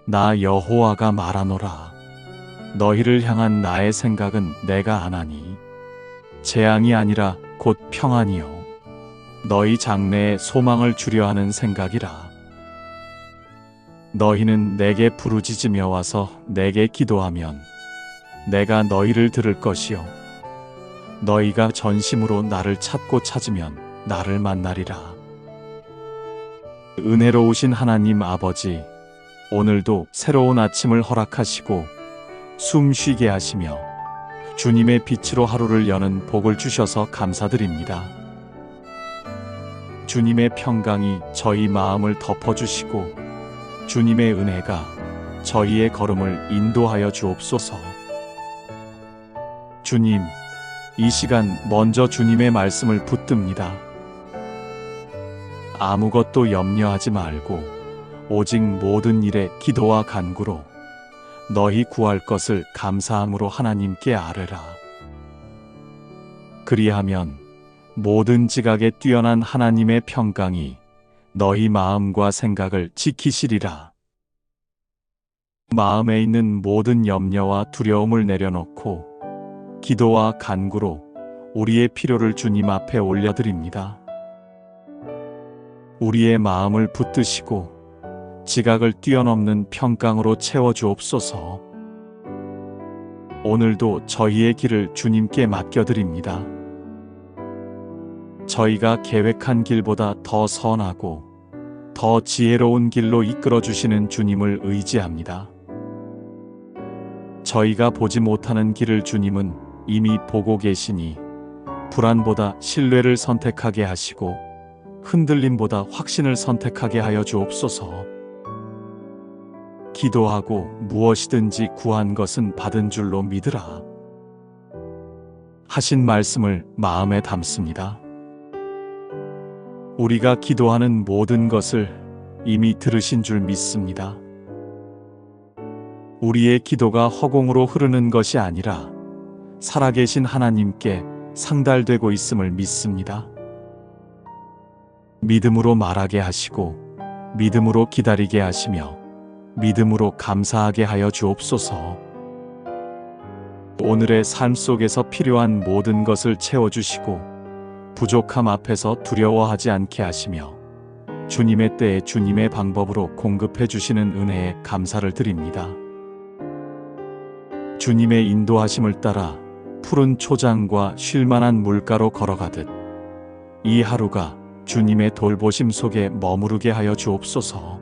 나 여호와가 말하노라. 너희를 향한 나의 생각은 내가 아나니 재앙이 아니라 곧 평안이요 너희 장래에 소망을 주려 하는 생각이라. 너희는 내게 부르짖으며 와서 내게 기도하면 내가 너희를 들을 것이요 너희가 전심으로 나를 찾고 찾으면 나를 만나리라. 은혜로우신 하나님 아버지, 오늘도 새로운 아침을 허락하시고 숨 쉬게 하시며 주님의 빛으로 하루를 여는 복을 주셔서 감사드립니다. 주님의 평강이 저희 마음을 덮어주시고 주님의 은혜가 저희의 걸음을 인도하여 주옵소서. 주님, 이 시간 먼저 주님의 말씀을 붙듭니다. 아무것도 염려하지 말고 오직 모든 일에 기도와 간구로 너희 구할 것을 감사함으로 하나님께 아뢰라. 그리하면 모든 지각에 뛰어난 하나님의 평강이 너희 마음과 생각을 지키시리라. 마음에 있는 모든 염려와 두려움을 내려놓고 기도와 간구로 우리의 필요를 주님 앞에 올려드립니다. 우리의 마음을 붙드시고 지각을 뛰어넘는 평강으로 채워주옵소서. 오늘도 저희의 길을 주님께 맡겨드립니다. 저희가 계획한 길보다 더 선하고 더 지혜로운 길로 이끌어주시는 주님을 의지합니다. 저희가 보지 못하는 길을 주님은 이미 보고 계시니 불안보다 신뢰를 선택하게 하시고 흔들림보다 확신을 선택하게 하여 주옵소서. 기도하고 무엇이든지 구한 것은 받은 줄로 믿으라. 하신 말씀을 마음에 담습니다. 우리가 기도하는 모든 것을 이미 들으신 줄 믿습니다. 우리의 기도가 허공으로 흐르는 것이 아니라 살아계신 하나님께 상달되고 있음을 믿습니다. 믿음으로 말하게 하시고 믿음으로 기다리게 하시며 믿음으로 감사하게 하여 주옵소서. 오늘의 삶 속에서 필요한 모든 것을 채워주시고 부족함 앞에서 두려워하지 않게 하시며 주님의 때에 주님의 방법으로 공급해 주시는 은혜에 감사를 드립니다. 주님의 인도하심을 따라 푸른 초장과 쉴만한 물가로 걸어가듯 이 하루가 주님의 돌보심 속에 머무르게 하여 주옵소서.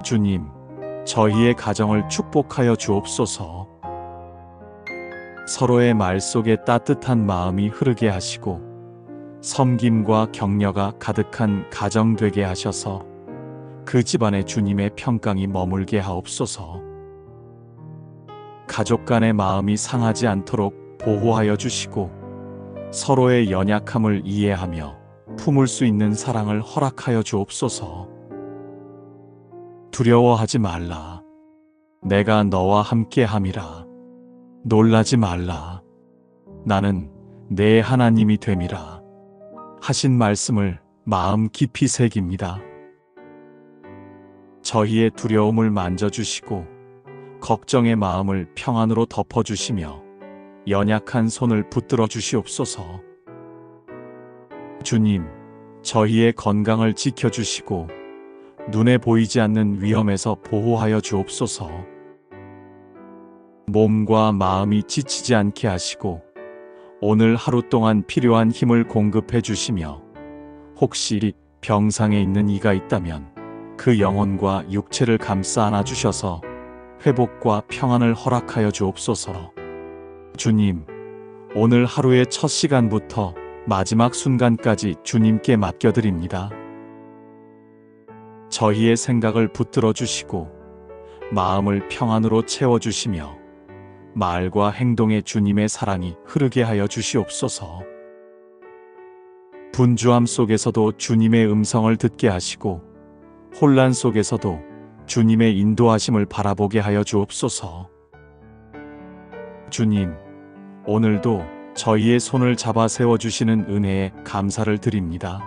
주님, 저희의 가정을 축복하여 주옵소서. 서로의 말 속에 따뜻한 마음이 흐르게 하시고 섬김과 격려가 가득한 가정 되게 하셔서 그 집안에 주님의 평강이 머물게 하옵소서. 가족 간의 마음이 상하지 않도록 보호하여 주시고 서로의 연약함을 이해하며 품을 수 있는 사랑을 허락하여 주옵소서. 두려워하지 말라. 내가 너와 함께함이라. 놀라지 말라. 나는 내 하나님이 됨이라. 하신 말씀을 마음 깊이 새깁니다. 저희의 두려움을 만져주시고 걱정의 마음을 평안으로 덮어주시며 연약한 손을 붙들어 주시옵소서. 주님, 저희의 건강을 지켜주시고 눈에 보이지 않는 위험에서 보호하여 주옵소서. 몸과 마음이 지치지 않게 하시고 오늘 하루 동안 필요한 힘을 공급해 주시며 혹시 병상에 있는 이가 있다면 그 영혼과 육체를 감싸 안아 주셔서 회복과 평안을 허락하여 주옵소서. 주님, 오늘 하루의 첫 시간부터 마지막 순간까지 주님께 맡겨드립니다. 저희의 생각을 붙들어 주시고 마음을 평안으로 채워주시며 말과 행동에 주님의 사랑이 흐르게 하여 주시옵소서. 분주함 속에서도 주님의 음성을 듣게 하시고 혼란 속에서도 주님의 인도하심을 바라보게 하여 주옵소서. 주님, 오늘도 저희의 손을 잡아 세워주시는 은혜에 감사를 드립니다.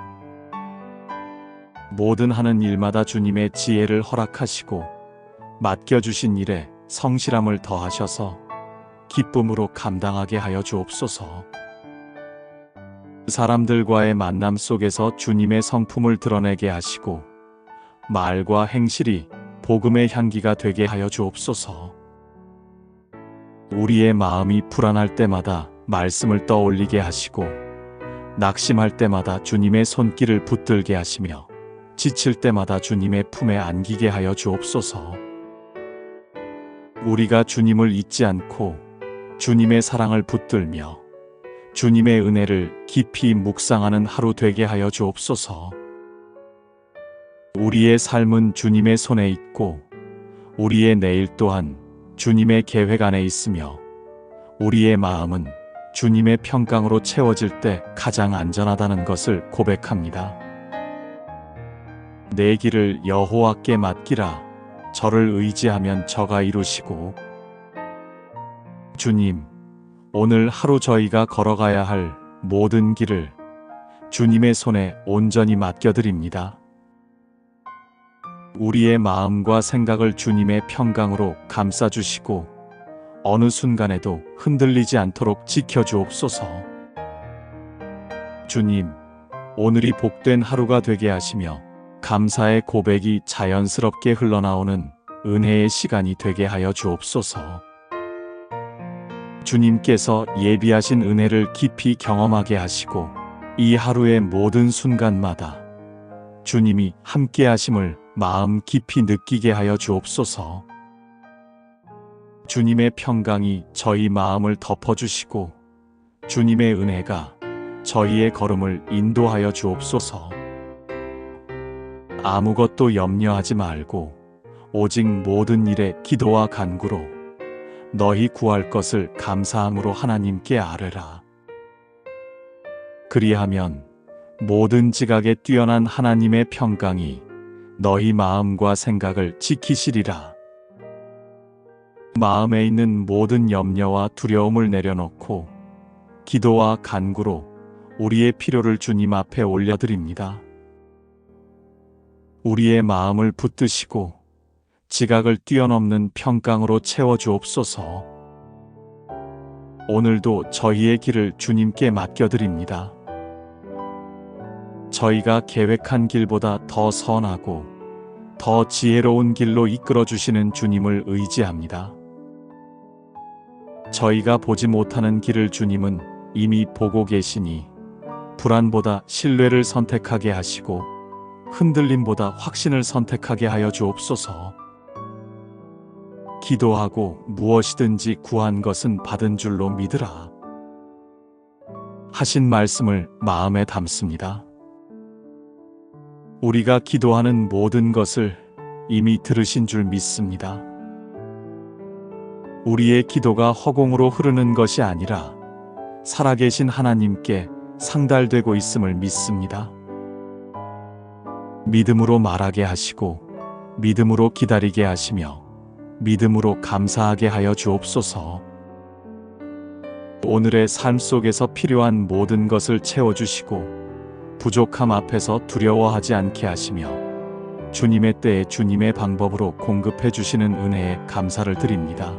모든 하는 일마다 주님의 지혜를 허락하시고 맡겨주신 일에 성실함을 더하셔서 기쁨으로 감당하게 하여 주옵소서. 사람들과의 만남 속에서 주님의 성품을 드러내게 하시고 말과 행실이 복음의 향기가 되게 하여 주옵소서. 우리의 마음이 불안할 때마다 말씀을 떠올리게 하시고 낙심할 때마다 주님의 손길을 붙들게 하시며 지칠 때마다 주님의 품에 안기게 하여 주옵소서. 우리가 주님을 잊지 않고 주님의 사랑을 붙들며 주님의 은혜를 깊이 묵상하는 하루 되게 하여 주옵소서. 우리의 삶은 주님의 손에 있고 우리의 내일 또한 주님의 계획 안에 있으며 우리의 마음은 주님의 평강으로 채워질 때 가장 안전하다는 것을 고백합니다. 내 길을 여호와께 맡기라. 저를 의지하면 저가 이루시고. 주님, 오늘 하루 저희가 걸어가야 할 모든 길을 주님의 손에 온전히 맡겨드립니다. 우리의 마음과 생각을 주님의 평강으로 감싸주시고 어느 순간에도 흔들리지 않도록 지켜주옵소서. 주님, 오늘이 복된 하루가 되게 하시며 감사의 고백이 자연스럽게 흘러나오는 은혜의 시간이 되게 하여 주옵소서. 주님께서 예비하신 은혜를 깊이 경험하게 하시고 이 하루의 모든 순간마다 주님이 함께 하심을 마음 깊이 느끼게 하여 주옵소서. 주님의 평강이 저희 마음을 덮어주시고 주님의 은혜가 저희의 걸음을 인도하여 주옵소서. 아무것도 염려하지 말고 오직 모든 일에 기도와 간구로 너희 구할 것을 감사함으로 하나님께 아뢰라. 그리하면 모든 지각에 뛰어난 하나님의 평강이 너희 마음과 생각을 지키시리라. 마음에 있는 모든 염려와 두려움을 내려놓고 기도와 간구로 우리의 필요를 주님 앞에 올려드립니다. 우리의 마음을 붙드시고 지각을 뛰어넘는 평강으로 채워주옵소서. 오늘도 저희의 길을 주님께 맡겨드립니다. 저희가 계획한 길보다 더 선하고 더 지혜로운 길로 이끌어주시는 주님을 의지합니다. 저희가 보지 못하는 길을 주님은 이미 보고 계시니 불안보다 신뢰를 선택하게 하시고 흔들림보다 확신을 선택하게 하여 주옵소서. 기도하고 무엇이든지 구한 것은 받은 줄로 믿으라. 하신 말씀을 마음에 담습니다. 우리가 기도하는 모든 것을 이미 들으신 줄 믿습니다. 우리의 기도가 허공으로 흐르는 것이 아니라 살아계신 하나님께 상달되고 있음을 믿습니다. 믿음으로 말하게 하시고 믿음으로 기다리게 하시며 믿음으로 감사하게 하여 주옵소서. 오늘의 삶 속에서 필요한 모든 것을 채워주시고 부족함 앞에서 두려워하지 않게 하시며 주님의 때에 주님의 방법으로 공급해 주시는 은혜에 감사를 드립니다.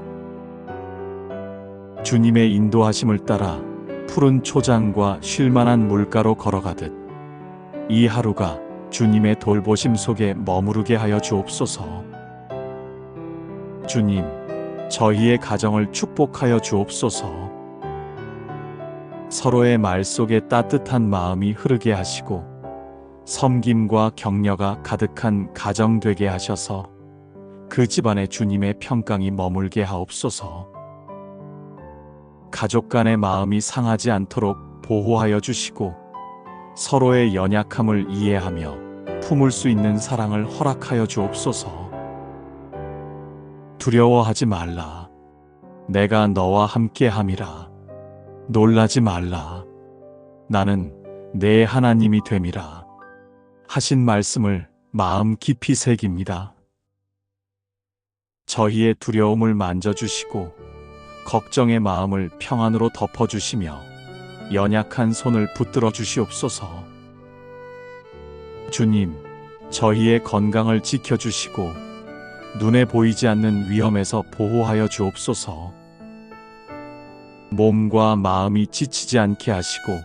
주님의 인도하심을 따라 푸른 초장과 쉴만한 물가로 걸어가듯 이 하루가 주님의 돌보심 속에 머무르게 하여 주옵소서. 주님, 저희의 가정을 축복하여 주옵소서. 서로의 말 속에 따뜻한 마음이 흐르게 하시고 섬김과 격려가 가득한 가정 되게 하셔서 그 집안에 주님의 평강이 머물게 하옵소서. 가족 간의 마음이 상하지 않도록 보호하여 주시고 서로의 연약함을 이해하며 품을 수 있는 사랑을 허락하여 주옵소서. 두려워하지 말라. 내가 너와 함께함이라. 놀라지 말라. 나는 내 하나님이 됨이라. 하신 말씀을 마음 깊이 새깁니다. 저희의 두려움을 만져주시고 걱정의 마음을 평안으로 덮어주시며 연약한 손을 붙들어 주시옵소서. 주님, 저희의 건강을 지켜주시고 눈에 보이지 않는 위험에서 보호하여 주옵소서. 몸과 마음이 지치지 않게 하시고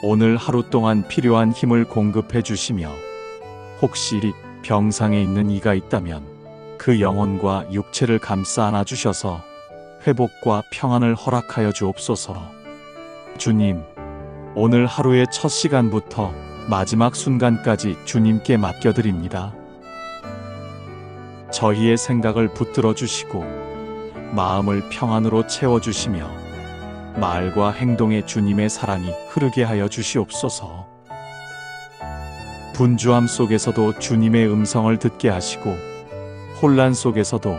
오늘 하루 동안 필요한 힘을 공급해 주시며 혹시 병상에 있는 이가 있다면 그 영혼과 육체를 감싸 안아 주셔서 회복과 평안을 허락하여 주옵소서. 주님, 오늘 하루의 첫 시간부터 마지막 순간까지 주님께 맡겨드립니다. 저희의 생각을 붙들어 주시고 마음을 평안으로 채워주시며 말과 행동에 주님의 사랑이 흐르게 하여 주시옵소서. 분주함 속에서도 주님의 음성을 듣게 하시고 혼란 속에서도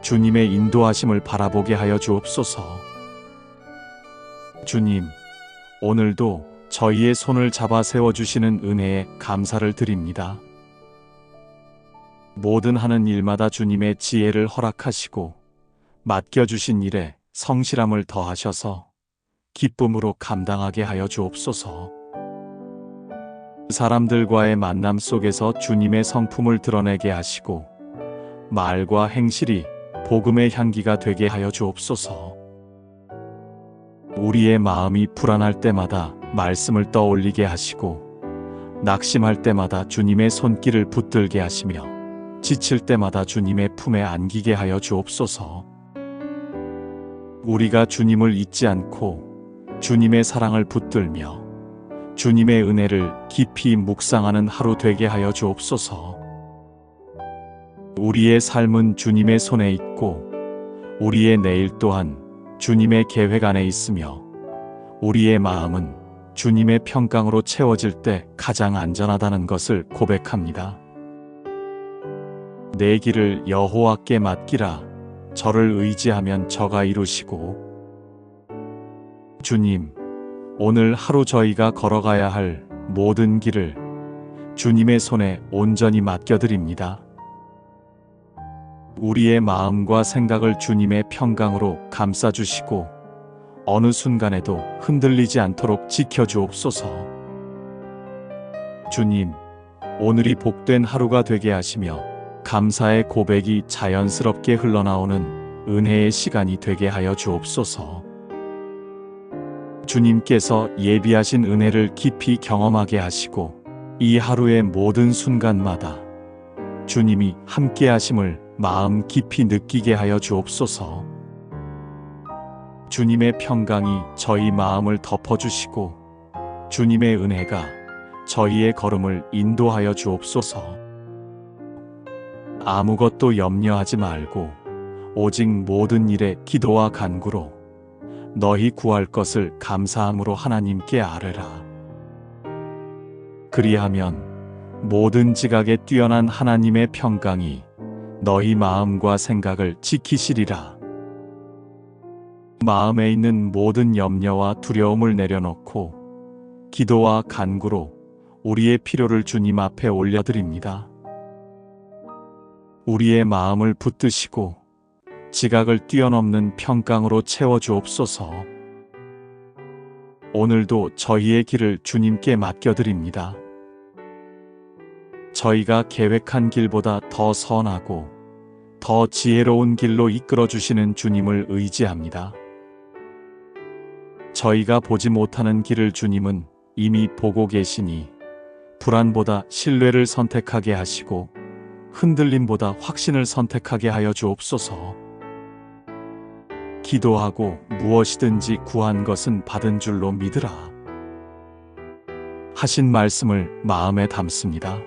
주님의 인도하심을 바라보게 하여 주옵소서. 주님, 오늘도 저희의 손을 잡아 세워주시는 은혜에 감사를 드립니다. 모든 하는 일마다 주님의 지혜를 허락하시고 맡겨주신 일에 성실함을 더하셔서 기쁨으로 감당하게 하여 주옵소서. 사람들과의 만남 속에서 주님의 성품을 드러내게 하시고 말과 행실이 복음의 향기가 되게 하여 주옵소서. 우리의 마음이 불안할 때마다 말씀을 떠올리게 하시고 낙심할 때마다 주님의 손길을 붙들게 하시며 지칠 때마다 주님의 품에 안기게 하여 주옵소서. 우리가 주님을 잊지 않고 주님의 사랑을 붙들며 주님의 은혜를 깊이 묵상하는 하루 되게 하여 주옵소서. 우리의 삶은 주님의 손에 있고 우리의 내일 또한 주님의 계획 안에 있으며 우리의 마음은 주님의 평강으로 채워질 때 가장 안전하다는 것을 고백합니다. 내 길을 여호와께 맡기라. 저를 의지하면 저가 이루시고. 주님, 오늘 하루 저희가 걸어가야 할 모든 길을 주님의 손에 온전히 맡겨드립니다. 우리의 마음과 생각을 주님의 평강으로 감싸주시고 어느 순간에도 흔들리지 않도록 지켜주옵소서. 주님, 오늘이 복된 하루가 되게 하시며 감사의 고백이 자연스럽게 흘러나오는 은혜의 시간이 되게 하여 주옵소서. 주님께서 예비하신 은혜를 깊이 경험하게 하시고 이 하루의 모든 순간마다 주님이 함께 하심을 마음 깊이 느끼게 하여 주옵소서. 주님의 평강이 저희 마음을 덮어주시고 주님의 은혜가 저희의 걸음을 인도하여 주옵소서. 아무것도 염려하지 말고 오직 모든 일에 기도와 간구로 너희 구할 것을 감사함으로 하나님께 아뢰라. 그리하면 모든 지각에 뛰어난 하나님의 평강이 너희 마음과 생각을 지키시리라. 마음에 있는 모든 염려와 두려움을 내려놓고 기도와 간구로 우리의 필요를 주님 앞에 올려드립니다. 우리의 마음을 붙드시고 지각을 뛰어넘는 평강으로 채워주옵소서. 오늘도 저희의 길을 주님께 맡겨드립니다. 저희가 계획한 길보다 더 선하고 더 지혜로운 길로 이끌어주시는 주님을 의지합니다. 저희가 보지 못하는 길을 주님은 이미 보고 계시니 불안보다 신뢰를 선택하게 하시고 흔들림보다 확신을 선택하게 하여 주옵소서. 기도하고 무엇이든지 구한 것은 받은 줄로 믿으라. 하신 말씀을 마음에 담습니다.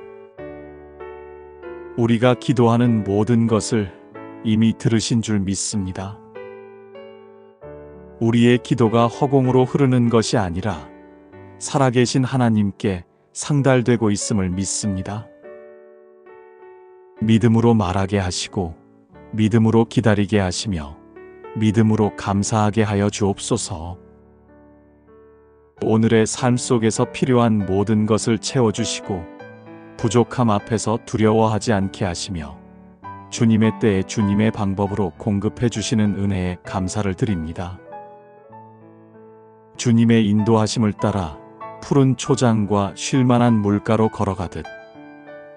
우리가 기도하는 모든 것을 이미 들으신 줄 믿습니다. 우리의 기도가 허공으로 흐르는 것이 아니라 살아계신 하나님께 상달되고 있음을 믿습니다. 믿음으로 말하게 하시고 믿음으로 기다리게 하시며 믿음으로 감사하게 하여 주옵소서. 오늘의 삶 속에서 필요한 모든 것을 채워주시고 부족함 앞에서 두려워하지 않게 하시며 주님의 때에 주님의 방법으로 공급해 주시는 은혜에 감사를 드립니다. 주님의 인도하심을 따라 푸른 초장과 쉴만한 물가로 걸어가듯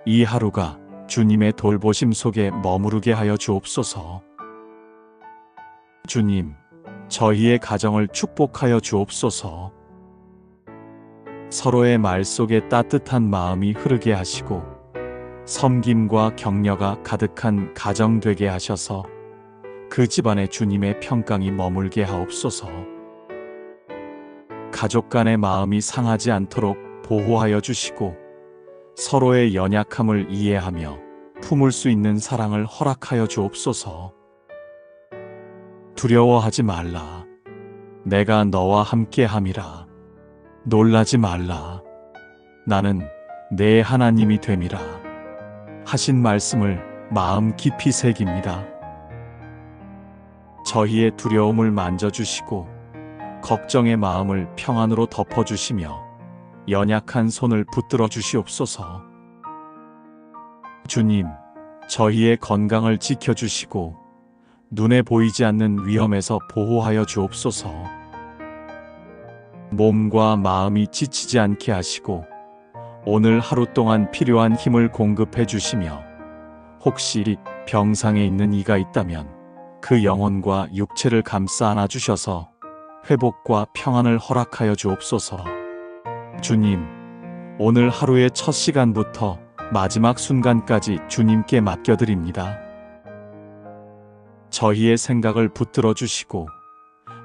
이 하루가 주님의 돌보심 속에 머무르게 하여 주옵소서. 주님, 저희의 가정을 축복하여 주옵소서. 서로의 말 속에 따뜻한 마음이 흐르게 하시고 섬김과 격려가 가득한 가정 되게 하셔서 그 집안에 주님의 평강이 머물게 하옵소서. 가족 간의 마음이 상하지 않도록 보호하여 주시고 서로의 연약함을 이해하며 품을 수 있는 사랑을 허락하여 주옵소서. 두려워하지 말라. 내가 너와 함께함이라. 놀라지 말라. 나는 내 하나님이 됨이라. 하신 말씀을 마음 깊이 새깁니다. 저희의 두려움을 만져주시고 걱정의 마음을 평안으로 덮어주시며 연약한 손을 붙들어 주시옵소서. 주님, 저희의 건강을 지켜주시고 눈에 보이지 않는 위험에서 보호하여 주옵소서. 몸과 마음이 지치지 않게 하시고 오늘 하루 동안 필요한 힘을 공급해 주시며 혹시 병상에 있는 이가 있다면 그 영혼과 육체를 감싸 안아 주셔서 회복과 평안을 허락하여 주옵소서. 주님, 오늘 하루의 첫 시간부터 마지막 순간까지 주님께 맡겨드립니다. 저희의 생각을 붙들어 주시고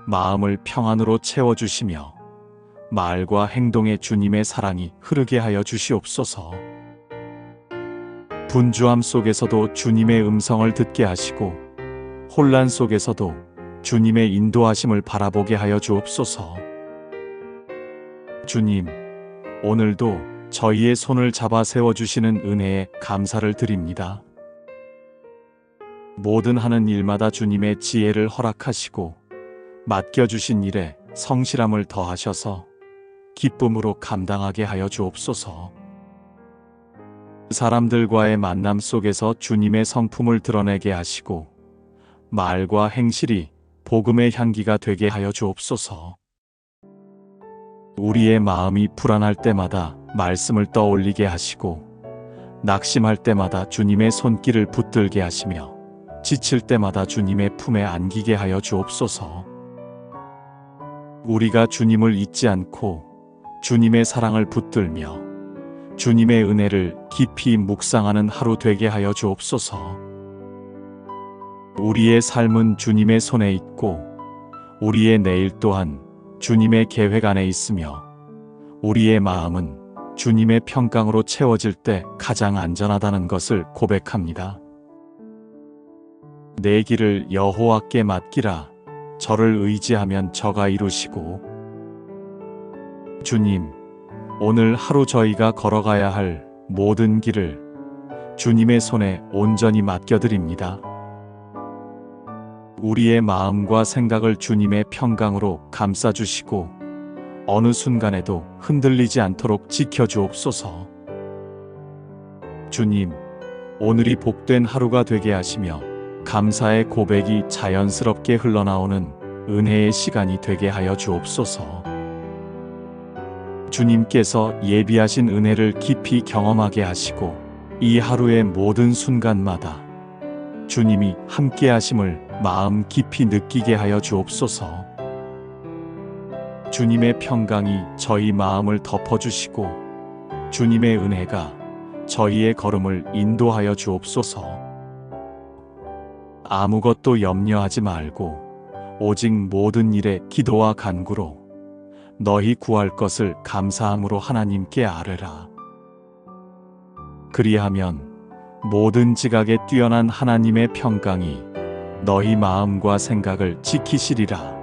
마음을 평안으로 채워주시며 말과 행동에 주님의 사랑이 흐르게 하여 주시옵소서. 분주함 속에서도 주님의 음성을 듣게 하시고 혼란 속에서도 주님의 인도하심을 바라보게 하여 주옵소서. 주님, 오늘도 저희의 손을 잡아 세워주시는 은혜에 감사를 드립니다. 모든 하는 일마다 주님의 지혜를 허락하시고 맡겨주신 일에 성실함을 더하셔서 기쁨으로 감당하게 하여 주옵소서. 사람들과의 만남 속에서 주님의 성품을 드러내게 하시고 말과 행실이 복음의 향기가 되게 하여 주옵소서. 우리의 마음이 불안할 때마다 말씀을 떠올리게 하시고 낙심할 때마다 주님의 손길을 붙들게 하시며 지칠 때마다 주님의 품에 안기게 하여 주옵소서. 우리가 주님을 잊지 않고 주님의 사랑을 붙들며 주님의 은혜를 깊이 묵상하는 하루 되게 하여 주옵소서. 우리의 삶은 주님의 손에 있고 우리의 내일 또한 주님의 계획 안에 있으며 우리의 마음은 주님의 평강으로 채워질 때 가장 안전하다는 것을 고백합니다. 내 길을 여호와께 맡기라. 저를 의지하면 저가 이루시고. 주님, 오늘 하루 저희가 걸어가야 할 모든 길을 주님의 손에 온전히 맡겨드립니다. 우리의 마음과 생각을 주님의 평강으로 감싸주시고 어느 순간에도 흔들리지 않도록 지켜주옵소서. 주님, 오늘이 복된 하루가 되게 하시며 감사의 고백이 자연스럽게 흘러나오는 은혜의 시간이 되게 하여 주옵소서. 주님께서 예비하신 은혜를 깊이 경험하게 하시고 이 하루의 모든 순간마다 주님이 함께 하심을 마음 깊이 느끼게 하여 주옵소서. 주님의 평강이 저희 마음을 덮어주시고 주님의 은혜가 저희의 걸음을 인도하여 주옵소서. 아무것도 염려하지 말고 오직 모든 일에 기도와 간구로 너희 구할 것을 감사함으로 하나님께 아뢰라. 그리하면 모든 지각에 뛰어난 하나님의 평강이 너희 마음과 생각을 지키시리라.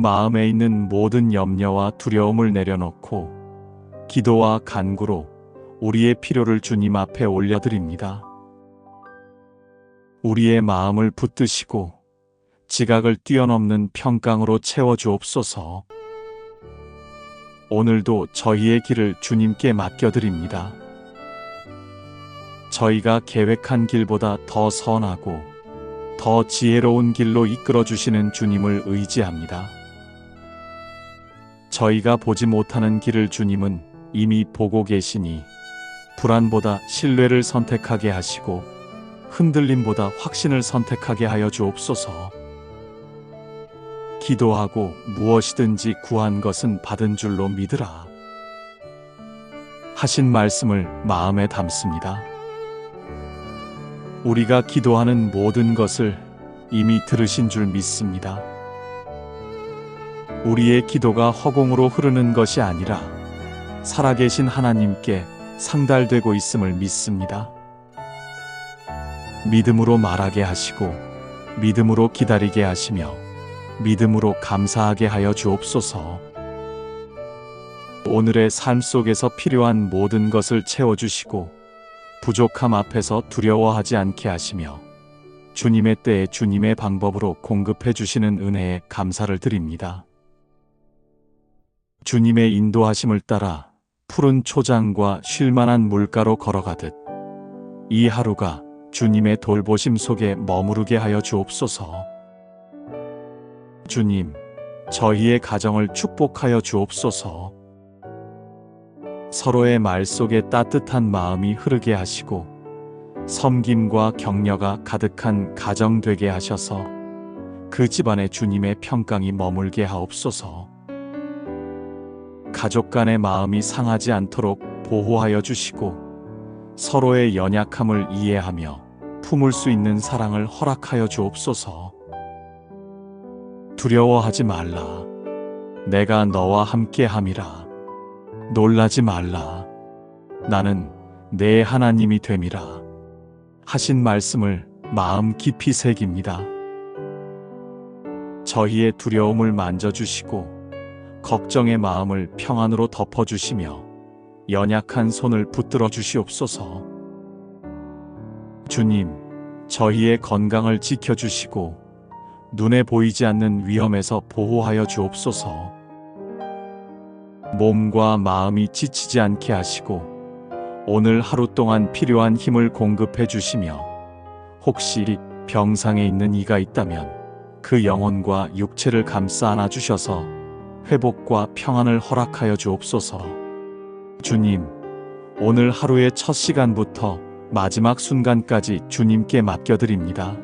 마음에 있는 모든 염려와 두려움을 내려놓고 기도와 간구로 우리의 필요를 주님 앞에 올려드립니다. 우리의 마음을 붙드시고 지각을 뛰어넘는 평강으로 채워주옵소서. 오늘도 저희의 길을 주님께 맡겨드립니다. 저희가 계획한 길보다 더 선하고 더 지혜로운 길로 이끌어주시는 주님을 의지합니다. 저희가 보지 못하는 길을 주님은 이미 보고 계시니 불안보다 신뢰를 선택하게 하시고 흔들림보다 확신을 선택하게 하여 주옵소서. 기도하고 무엇이든지 구한 것은 받은 줄로 믿으라 하신 말씀을 마음에 담습니다. 우리가 기도하는 모든 것을 이미 들으신 줄 믿습니다. 우리의 기도가 허공으로 흐르는 것이 아니라 살아계신 하나님께 상달되고 있음을 믿습니다. 믿음으로 말하게 하시고 믿음으로 기다리게 하시며 믿음으로 감사하게 하여 주옵소서. 오늘의 삶 속에서 필요한 모든 것을 채워주시고 부족함 앞에서 두려워하지 않게 하시며 주님의 때에 주님의 방법으로 공급해 주시는 은혜에 감사를 드립니다. 주님의 인도하심을 따라 푸른 초장과 쉴만한 물가로 걸어가듯 이 하루가 주님의 돌보심 속에 머무르게 하여 주옵소서. 주님, 저희의 가정을 축복하여 주옵소서. 서로의 말 속에 따뜻한 마음이 흐르게 하시고 섬김과 격려가 가득한 가정 되게 하셔서 그 집안에 주님의 평강이 머물게 하옵소서. 가족 간의 마음이 상하지 않도록 보호하여 주시고 서로의 연약함을 이해하며 품을 수 있는 사랑을 허락하여 주옵소서. 두려워하지 말라. 내가 너와 함께함이라. 놀라지 말라. 나는 내 하나님이 됨이라 하신 말씀을 마음 깊이 새깁니다. 저희의 두려움을 만져주시고 걱정의 마음을 평안으로 덮어주시며 연약한 손을 붙들어 주시옵소서. 주님, 저희의 건강을 지켜주시고 눈에 보이지 않는 위험에서 보호하여 주옵소서. 몸과 마음이 지치지 않게 하시고 오늘 하루 동안 필요한 힘을 공급해 주시며 혹시 병상에 있는 이가 있다면 그 영혼과 육체를 감싸 안아 주셔서 회복과 평안을 허락하여 주옵소서. 주님, 오늘 하루의 첫 시간부터 마지막 순간까지 주님께 맡겨드립니다.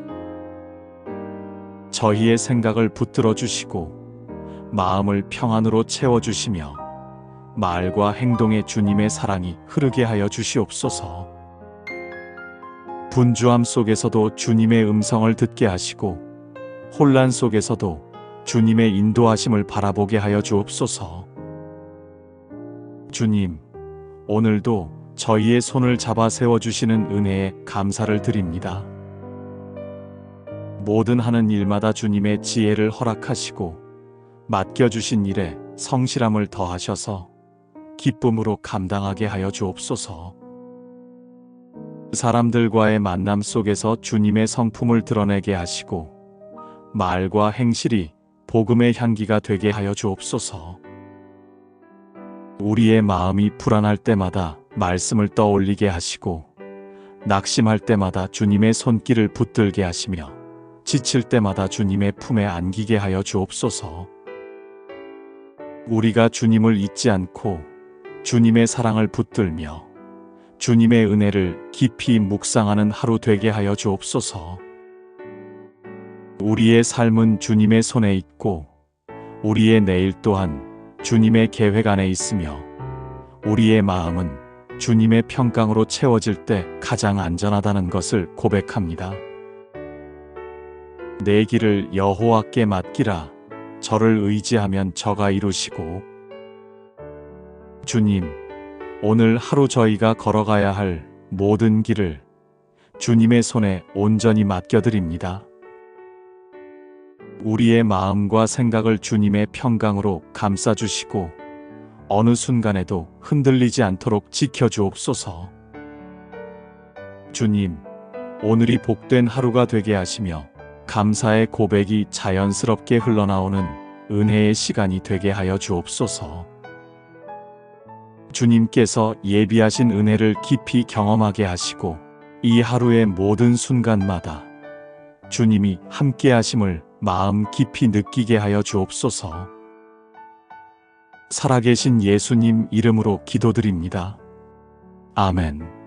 저희의 생각을 붙들어 주시고 마음을 평안으로 채워주시며 말과 행동에 주님의 사랑이 흐르게 하여 주시옵소서. 분주함 속에서도 주님의 음성을 듣게 하시고 혼란 속에서도 주님의 인도하심을 바라보게 하여 주옵소서. 주님, 오늘도 저희의 손을 잡아 세워주시는 은혜에 감사를 드립니다. 모든 하는 일마다 주님의 지혜를 허락하시고 맡겨주신 일에 성실함을 더하셔서 기쁨으로 감당하게 하여 주옵소서. 사람들과의 만남 속에서 주님의 성품을 드러내게 하시고 말과 행실이 복음의 향기가 되게 하여 주옵소서. 우리의 마음이 불안할 때마다 말씀을 떠올리게 하시고 낙심할 때마다 주님의 손길을 붙들게 하시며 지칠 때마다 주님의 품에 안기게 하여 주옵소서. 우리가 주님을 잊지 않고 주님의 사랑을 붙들며 주님의 은혜를 깊이 묵상하는 하루 되게 하여 주옵소서. 우리의 삶은 주님의 손에 있고 우리의 내일 또한 주님의 계획 안에 있으며 우리의 마음은 주님의 평강으로 채워질 때 가장 안전하다는 것을 고백합니다. 내 길을 여호와께 맡기라. 저를 의지하면 저가 이루시고. 주님, 오늘 하루 저희가 걸어가야 할 모든 길을 주님의 손에 온전히 맡겨드립니다. 우리의 마음과 생각을 주님의 평강으로 감싸주시고 어느 순간에도 흔들리지 않도록 지켜주옵소서. 주님, 오늘이 복된 하루가 되게 하시며 감사의 고백이 자연스럽게 흘러나오는 은혜의 시간이 되게 하여 주옵소서. 주님께서 예비하신 은혜를 깊이 경험하게 하시고 이 하루의 모든 순간마다 주님이 함께 하심을 마음 깊이 느끼게 하여 주옵소서. 살아계신 예수님 이름으로 기도드립니다. 아멘.